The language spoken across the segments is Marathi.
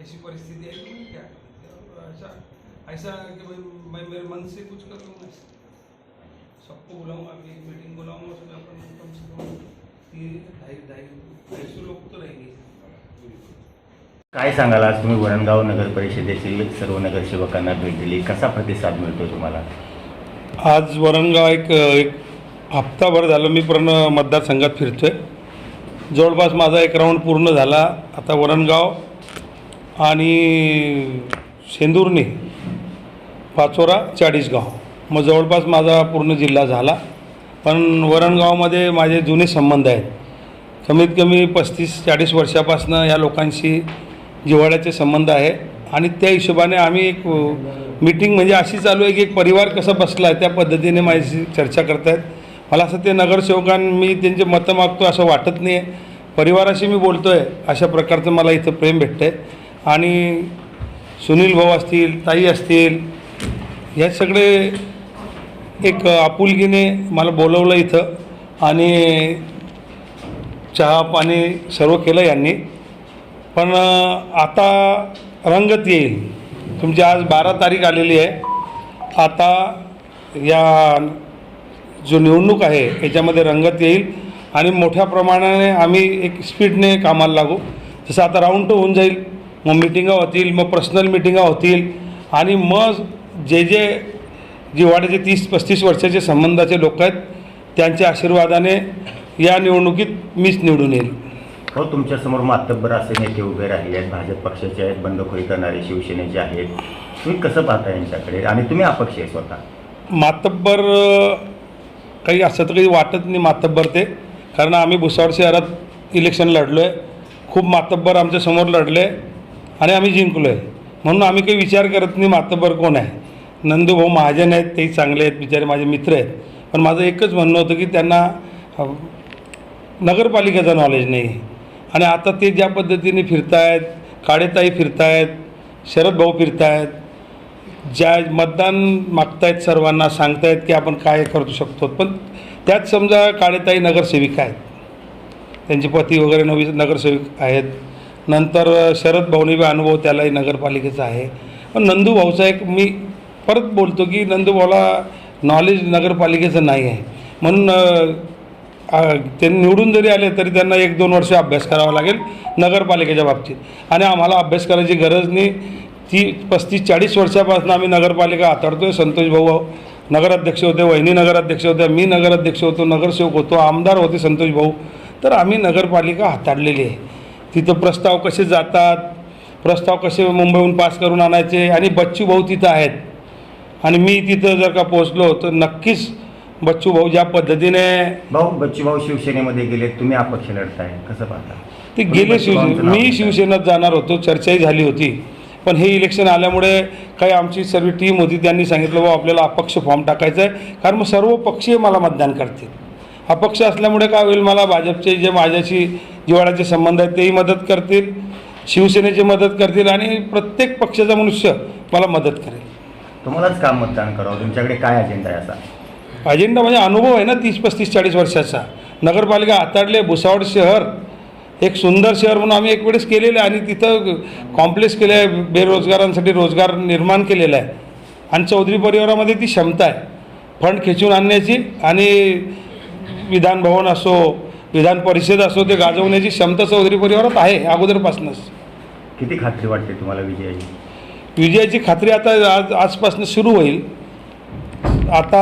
ऐसी परिस्थिति आई तो मैं क्या करूं? ऐसा ऐसा कि भाई मैं मेरे मन से कुछ कर लूँगा, सबको बुलाऊंगा, अभी मीटिंग बुलाऊंगा, उसमें अपन कम से कम 250 लोग तो रहेंगे। काय सांगाल, आज तुम्ही वरणगाव नगर परिषदेतील सर्व नगरसेवकांना भेट दिली, कसा प्रतिसाद मिळतो तुम्हाला? आज वरणगाव एक हप्ताभर झालं मी पूर्ण मतदारसंघात फिरतोय. जवळपास माझा एक राऊंड पूर्ण झाला. आता वरणगाव आणि शेंदुर्णी, पाचोरा, चाळीसगाव मग जवळपास माझा पूर्ण जिल्हा झाला. पण वरणगावमध्ये माझे जुने संबंध आहेत. कमीत कमी 35-40 वर्षापासून या लोकांशी जिव्हाळ्याचे संबंध आहे आणि त्या हिशोबाने आम्ही एक मीटिंग म्हणजे अशी चालू आहे की एक परिवार कसा बसला आहे त्या पद्धतीने माझी चर्चा करत आहेत. मला असं ते मी त्यांचे मतं मागतो असं वाटत नाही आहे. परिवाराशी मी बोलतो आहे अशा प्रकारचं मला इथं प्रेम भेटतं आहे. आणि सुनील भाऊ असतील, ताई असतील, हे सगळे एक आपुलकीने मला बोलवलं इथं आणि चहा पाणी सर्व केलं यांनी. पण आता रंगत येईल. तुमची आज 12 तारीख आलेली आहे. आता या जो निवडणूक आहे याच्यामध्ये रंगत येईल आणि मोठ्या प्रमाणाने आम्ही एक स्पीडने कामाला लागू. जसं आता राऊंड होऊन जाईल, मग मिटिंगा होतील, मग पर्सनल मिटिंगा होतील आणि मग जे जिव्हाळ्याचे 30-35 वर्षाचे संबंधाचे लोक आहेत त्यांच्या आशीर्वादाने या निवडणुकीत मीच निवडून येईल. हो, तुमच्यासमोर मातब्बर असे नेते उभे राहिले आहेत, भाजप पक्षाचे आहेत, बंडखोरी करणारे शिवसेनेचे आहेत. तुम्ही कसं पाहता यांच्याकडे? आणि तुम्ही अपक्ष आहे स्वतः. मातब्बर काही असं तर काही वाटत नाही मातब्बर ते, कारण आम्ही भुसावळ शहरात इलेक्शन लढलो आहे. खूप मातब्बर आमच्यासमोर लढले आणि आम्ही जिंकलो आहे. म्हणून आम्ही काही विचार करत नाही मातब्बर कोण आहे. नंदूभाऊ महाजन आहेत, तेही चांगले आहेत, बिचारे माझे मित्र आहेत. पण माझं एकच म्हणणं होतं की त्यांना नगरपालिकेचं नॉलेज नाही. आणि आता ते ज्या पद्धतीने फिरतायत, काळेताई फिरतायत, शरद भाऊ फिरतायत, ज्या मतदान मागतायत, सर्वांना सांगतायत की आपण काय करू शकतो. पण त्यात समजा काळेताई नगरसेविका आहेत, त्यांचे पती वगैरे नगरसेविक आहेत. नंतर शरद भाऊनी बी अनुभव त्यालाही नगरपालिकेचा आहे. पण नंदू भाऊचा एक मी परत बोलतो की नंदू भाऊला नॉलेज नगरपालिकेचं नाही आहे. म्हणून ते निवडून जरी आले तरी त्यांना 1-2 वर्ष अभ्यास करावा लागेल नगरपालिकेच्या बाबतीत. आणि आम्हाला अभ्यास करायची गरज नाही. 35-40 वर्षापासून आम्ही नगरपालिका हाताळतो आहे. संतोष भाऊ नगराध्यक्ष होते, वहिनी नगराध्यक्ष होत्या, मी नगराध्यक्ष होतो, नगरसेवक होतो, आमदार होते संतोष भाऊ. तर आम्ही नगरपालिका हाताळलेली आहे. तिथं प्रस्ताव कसे जातात, प्रस्ताव कसे मुंबईहून पास करून आणायचे. आणि बच्चू भाऊ तिथं आहेत आणि मी तिथं जर का पोचलो तर नक्कीच बच्चू भाऊ ज्या पद्धतीने बच्चू भाऊ शिवसेनेमध्ये गेले, तुम्ही अपक्ष लढताय, कसं पाहता? ते गेले मी शिवसेनेत जाणार होतो, चर्चाही झाली होती. पण हे इलेक्शन आल्यामुळे काही आमची सर्व टीम होती, त्यांनी सांगितलं बाबा आपल्याला अपक्ष फॉर्म टाकायचा आहे, कारण मग सर्व पक्षीय मला मतदान करतील. अपक्ष असल्यामुळे काय होईल, मला भाजपचे जे माझ्याशी जिव्हाळ्याचे संबंध आहेत तेही मदत करतील, शिवसेनेची मदत करतील आणि प्रत्येक पक्षाचा मनुष्य मला मदत करेल. तुम्हालाच काम मतदान करावं, तुमच्याकडे काय अजेंडा आहे? असा अजेंडा म्हणजे अनुभव आहे ना 30-35-40 वर्षाचा. नगरपालिका हाताळले. भुसावळ शहर एक सुंदर शहर म्हणून आम्ही एक वेळेस केलेलं आहे आणि तिथं कॉम्प्लेक्स केलं आहे, बेरोजगारांसाठी रोजगार निर्माण केलेला आहे. आणि चौधरी परिवारामध्ये ती क्षमता आहे फंड खेचून आणण्याची आणि विधान भवन असो, विधान परिषद असो, ते गाजवण्याची क्षमता चौधरी परिवारात आहे अगोदरपासूनच. किती खात्री वाटते तुम्हाला विजयाची? विजयाची खात्री आता आजपासून सुरू होईल. आता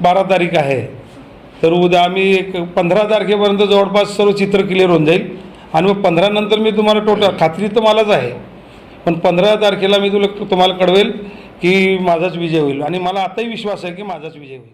12 तारीख आहे तर उद्या आम्ही एक 15 तारखेपर्यंत जवळपास सर्व चित्र क्लिअर होऊन जाईल. आणि मग 15 नंतर मी तुम्हाला टोटल खात्री तर मलाच आहे, पण 15 तारखेला मी तुम्हाला कळवेल की माझाच विजय होईल. आणि मला आताही विश्वास आहे की माझाच विजय होईल.